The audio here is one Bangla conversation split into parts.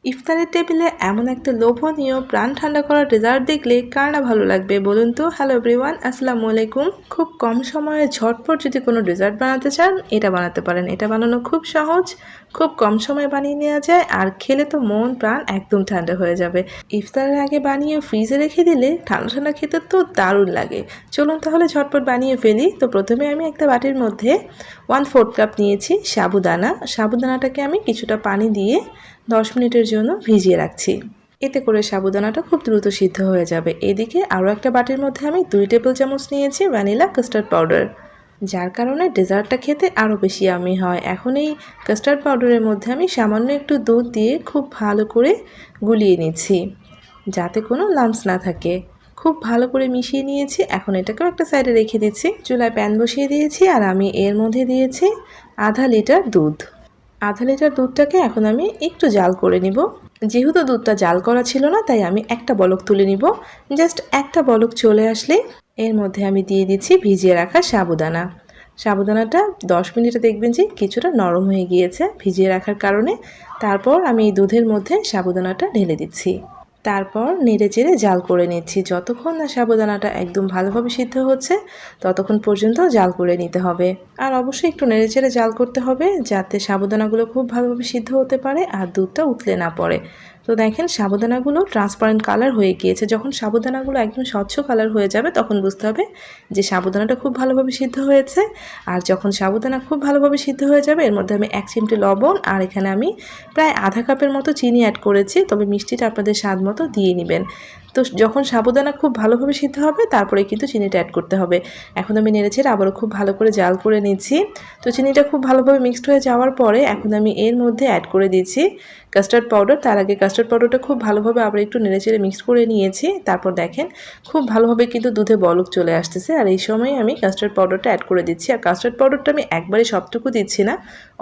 ইফতারের টেবিলে এমন একটা লোভনীয় প্রাণ ঠান্ডা করা ডেজার্ট দেখলে কার না ভালো লাগবে বলুন তো। হ্যালো এভরিওয়ান, আসসালামু আলাইকুম। খুব কম সময়ে ঝটপট যদি কোনো ডেজার্ট বানাতে চান এটা বানাতে পারেন। এটা বানানো খুব সহজ, খুব কম সময়ে বানিয়ে নেওয়া যায়, আর খেলে তো মন প্রাণ একদম ঠান্ডা হয়ে যাবে। ইফতারের আগে বানিয়ে ফ্রিজে রেখে দিলে ঠান্ডা ঠান্ডা খেতে তো দারুণ লাগে। চলুন তাহলে ঝটপট বানিয়ে ফেলি। তো প্রথমে আমি একটা বাটির মধ্যে 1/4 কাপ নিয়েছি সাবুদানা। সাবুদানাটাকে আমি কিছুটা পানি দিয়ে 10 মিনিটের জন্য ভিজিয়ে রাখছি। এতে করে সাবুদানাটা খুব দ্রুত সিদ্ধ হয়ে যাবে। এদিকে আরও একটা বাটির মধ্যে আমি 2 টেবিল চামচ নিয়েছি ভ্যানিলা কাস্টার্ড পাউডার, যার কারণে ডেজার্টটা খেতে আরও বেশি ইয়ামি হয়। এখন এই কাস্টার্ড পাউডারের মধ্যে আমি সামান্য একটু দুধ দিয়ে খুব ভালো করে গুলিয়ে নিচ্ছি, যাতে কোনো লাম্পস না থাকে। খুব ভালো করে মিশিয়ে নিয়েছি। এখন এটাকেও একটা সাইডে রেখে দিচ্ছি। চুলায় প্যান বসিয়ে দিয়েছি আর আমি এর মধ্যে দিয়েছি আধা লিটার দুধ। আধা লিটার দুধটাকে এখন আমি একটু জাল করে নিব। যেহেতু দুধটা জাল করা ছিল না, তাই আমি একটা বলক তুলে নিব। জাস্ট একটা বলক চলে আসলে এর মধ্যে আমি দিয়ে দিচ্ছি ভিজিয়ে রাখা সাবুদানা। সাবুদানাটা 10 মিনিটে দেখবেন যে কিছুটা নরম হয়ে গিয়েছে ভিজিয়ে রাখার কারণে। তারপর আমি এই দুধের মধ্যে সাবুদানাটা ঢেলে দিচ্ছি। তারপর নেড়ে চেড়ে জাল করে নিচ্ছি। যতক্ষণ না সাবুদানাটা একদম ভালোভাবে সিদ্ধ হচ্ছে ততক্ষণ পর্যন্ত জাল করে নিতে হবে। আর অবশ্যই একটু নেড়ে চেড়ে জাল করতে হবে, যাতে সাবুদানাগুলো খুব ভালোভাবে সিদ্ধ হতে পারে আর দুধটা উতলে না পড়ে। তো দেখেন সাবুদানাগুলো ট্রান্সপারেন্ট কালার হয়ে গিয়েছে। যখন সাবুদানাগুলো একদম স্বচ্ছ কালার হয়ে যাবে তখন বুঝতে হবে যে সাবুদানাটা খুব ভালোভাবে সিদ্ধ হয়েছে। আর যখন সাবুদানা খুব ভালোভাবে সিদ্ধ হয়ে যাবে এর মধ্যে আমি 1 চিমটি লবণ আর এখানে আমি প্রায় আধা কাপের মতো চিনি অ্যাড করেছি। তবে মিষ্টিটা আপনাদের স্বাদ মতো দিয়ে নেবেন। তো যখন সাবুদানা খুব ভালোভাবে সিদ্ধ হবে তারপরে কিন্তু চিনিটা অ্যাড করতে হবে। এখন আমি নেড়েচেড়ে আবারও খুব ভালো করে জাল করে নিচ্ছি। তো চিনিটা খুব ভালোভাবে মিক্সড হয়ে যাওয়ার পরে এখন আমি এর মধ্যে অ্যাড করে দিচ্ছি কাস্টার্ড পাউডার। তার আগে কাস্টার্ড পাউডারটা খুব ভালোভাবে আবার একটু নেড়েচেড়ে মিক্সড করে নিয়েছি। তারপর দেখেন খুব ভালোভাবে কিন্তু দুধে বলক চলে আসতেছে, আর এই সময় আমি কাস্টার্ড পাউডারটা অ্যাড করে দিচ্ছি। আর কাস্টার্ড পাউডারটা আমি একবারে সবটুকু দিচ্ছি না,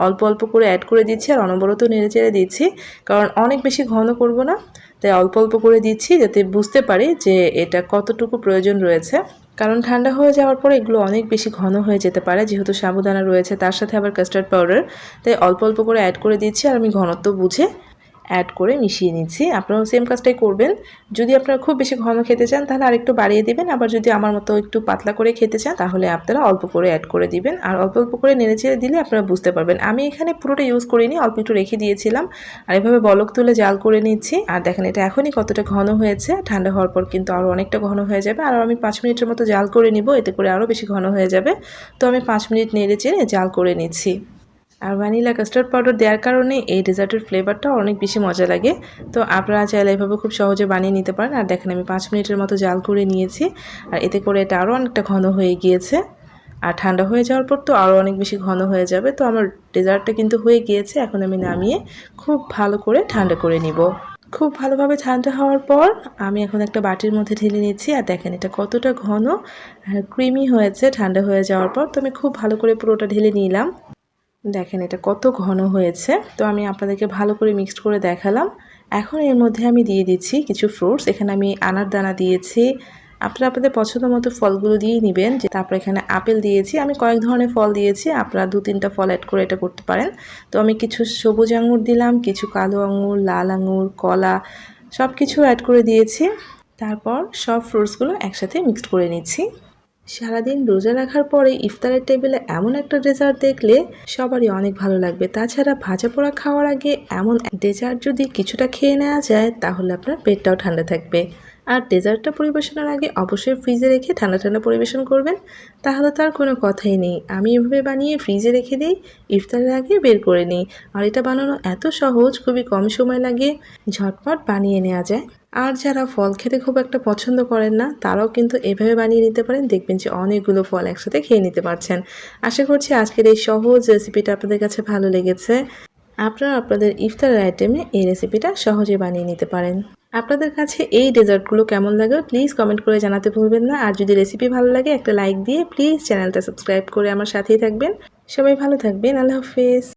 অল্প অল্প করে অ্যাড করে দিচ্ছি আর অনবরত নেড়েচেড়ে দিচ্ছি, কারণ অনেক বেশি ঘন করব না, তাই অল্প অল্প করে দিচ্ছি যাতে বুঝতে পারি যে এটা কতটুকু প্রয়োজন রয়েছে। কারণ ঠান্ডা হয়ে যাওয়ার পরে এগুলো অনেক বেশি ঘন হয়ে যেতে পারে, যেহেতু সাবুদানা রয়েছে তার সাথে আবার কাস্টার্ড পাউডার, তাই অল্প অল্প করে অ্যাড করে দিচ্ছি আর আমি ঘনত্ব বুঝে অ্যাড করে মিশিয়ে নিচ্ছি। আপনারাও সেম কাজটাই করবেন। যদি আপনারা খুব বেশি ঘন খেতে চান তাহলে আরেকটু বাড়িয়ে দিবেন, আবার যদি আমার মতো একটু পাতলা করে খেতে চান তাহলে আপনারা অল্প করে অ্যাড করে দিবেন। আর অল্প অল্প করে নেড়েচেড়ে দিলে আপনারা বুঝতে পারবেন। আমি এখানে পুরোটা ইউজ করিনি, অল্প একটু রেখে দিয়েছিলাম আর এভাবে বলক তুলে জাল করে নিচ্ছি। আর দেখেন এটা এখনই কতটা ঘন হয়েছে, ঠান্ডা হওয়ার পর কিন্তু আরও অনেকটা ঘন হয়ে যাবে। আর আমি 5 মিনিটের মতো জাল করে নিব, এতে করে আরও বেশি ঘন হয়ে যাবে। তো আমি 5 মিনিট নেড়েচেড়ে জাল করে নিচ্ছি। আর ভ্যানিলা কাস্টার্ড পাউডার দেওয়ার কারণে এই ডেজার্টের ফ্লেভারটা অনেক বেশি মজা লাগে। তো আপনারা চাইলে এভাবে খুব সহজে বানিয়ে নিতে পারেন। আর দেখেন আমি 5 মিনিটের মতো জাল করে নিয়েছি, আর এতে করে এটা আরও অনেকটা ঘন হয়ে গিয়েছে। আর ঠান্ডা হয়ে যাওয়ার পর তো আরও অনেক বেশি ঘন হয়ে যাবে। তো আমার ডেজার্টটা কিন্তু হয়ে গিয়েছে। এখন আমি নামিয়ে খুব ভালো করে ঠান্ডা করে নিব। খুব ভালোভাবে ঠান্ডা হওয়ার পর আমি এখন একটা বাটির মধ্যে ঢেলে নিচ্ছি। আর দেখেন এটা কতটা ঘন আর ক্রিমি হয়েছে ঠান্ডা হয়ে যাওয়ার পর। তো আমি খুব ভালো করে পুরোটা ঢেলে নিলাম। দেখেন এটা কত ঘন হয়েছে। তো আমি আপনাদেরকে ভালো করে মিক্সড করে দেখালাম। এখন এর মধ্যে আমি দিয়ে দিচ্ছি কিছু ফ্রুটস। এখানে আমি আনার দানা দিয়েছি, আপনারা আপনাদের পছন্দ মতো ফলগুলো দিয়েই নেবেন। তারপর এখানে আপেল দিয়েছি, আমি কয়েক ধরনের ফল দিয়েছি, আপনারা 2-3টা ফল অ্যাড করে এটা করতে পারেন। তো আমি কিছু সবুজ আঙুর দিলাম, কিছু কালো আঙুর, লাল আঙুর, কলা সব কিছু অ্যাড করে দিয়েছি। তারপর সব ফ্রুটসগুলো একসাথে মিক্সড করে নিচ্ছি। সারাদিন রোজা রাখার পরে ইফতারের টেবিলে এমন একটা ডেজার্ট দেখলে সবারই অনেক ভালো লাগবে। তাছাড়া ভাজা পোড়া খাওয়ার আগে এমন ডেজার্ট যদি কিছুটা খেয়ে নেওয়া যায় তাহলে আপনার পেটটাও ঠান্ডা থাকবে। আর ডেজার্টটা পরিবেশনের আগে অবশ্যই ফ্রিজে রেখে ঠান্ডা ঠান্ডা পরিবেশন করবেন, তাহলে তার কোনো কথাই নেই। আমি এভাবে বানিয়ে ফ্রিজে রেখে দিই, ইফতারের আগে বের করে নিই। আর এটা বানানো এত সহজ, খুবই কম সময় লাগে, ঝটপট বানিয়ে নেওয়া যায়। আর যারা ফল খেতে খুব একটা পছন্দ করেন না তারাও কিন্তু এভাবে বানিয়ে নিতে পারেন, দেখবেন যে অনেকগুলো ফল একসাথে খেয়ে নিতে পারছেন। আশা করছি আজকের এই সহজ রেসিপিটা আপনাদের কাছে ভালো লেগেছে। আপনারা আপনাদের ইফতারের আইটেমে এই রেসিপিটা সহজে বানিয়ে নিতে পারেন। আপনাদের কাছে এই ডেজার্টগুলো কেমন লাগে প্লিজ কমেন্ট করে জানাতে ভুলবেন না। আর যদি রেসিপি ভালো লাগে একটা লাইক দিয়ে প্লিজ চ্যানেলটা সাবস্ক্রাইব করে আমার সাথেই থাকবেন। সবাই ভালো থাকবেন। আল্লাহ হাফেজ।